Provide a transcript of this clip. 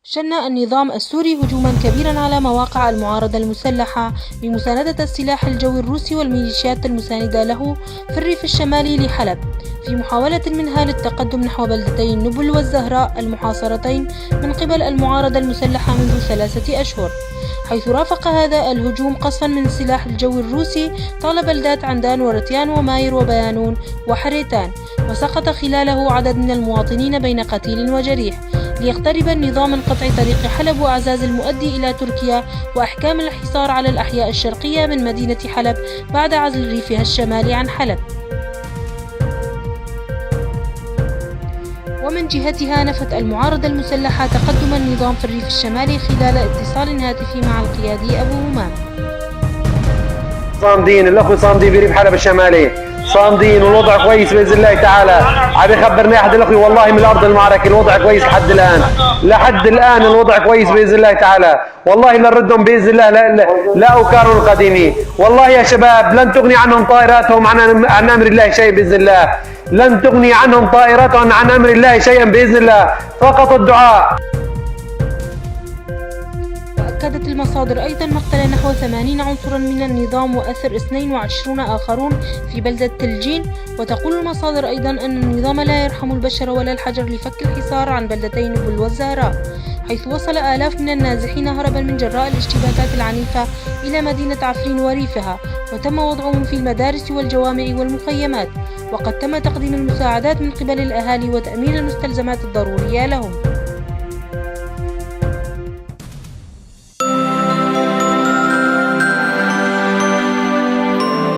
شن النظام السوري هجوما كبيرا على مواقع المعارضة المسلحة بمساندة السلاح الجوي الروسي والميليشيات المساندة له في الريف الشمالي لحلب، في محاولة منها للتقدم نحو بلدتي نبل والزهراء المحاصرتين من قبل المعارضة المسلحة منذ 3 أشهر، حيث رافق هذا الهجوم قصفا من السلاح الجوي الروسي طال بلدات عندان ورتيان وماير وبيانون وحريتان، وسقط خلاله عدد من المواطنين بين قتيل وجريح، ليقترب النظام من قطع طريق حلب وأعزاز المؤدي إلى تركيا وإحكام الحصار على الأحياء الشرقية من مدينة حلب بعد عزل ريفها الشمالي عن حلب. ومن جهتها نفت المعارضة المسلحة تقدم النظام في الريف الشمالي خلال اتصال هاتفي مع القيادي أبو همام. صامدين الأخوة صامدين في ريف حلب الشمالي، صامدين والوضع كويس باذن الله تعالى. عم يخبرني احد الاخوه والله من ارض المعركه الوضع كويس لحد الان الوضع كويس باذن الله تعالى. والله لنردهم باذن الله لا اوكاروا القديمين. والله يا شباب لن تغني عنهم طائراتهم عن امر الله شيء باذن الله، لن تغني عنهم طائراتهم عن امر الله شيئا باذن الله، فقط الدعاء. أكدت المصادر أيضا مقتل نحو 80 عنصرا من النظام وأسر 22 آخرون في بلدة تلجين. وتقول المصادر أيضا أن النظام لا يرحم البشر ولا الحجر لفك الحصار عن بلدتي نبل والزهراء، حيث وصل آلاف من النازحين هربا من جراء الاشتباكات العنيفة إلى مدينة عفرين وريفها، وتم وضعهم في المدارس والجوامع والمخيمات، وقد تم تقديم المساعدات من قبل الأهالي وتأمين المستلزمات الضرورية لهم.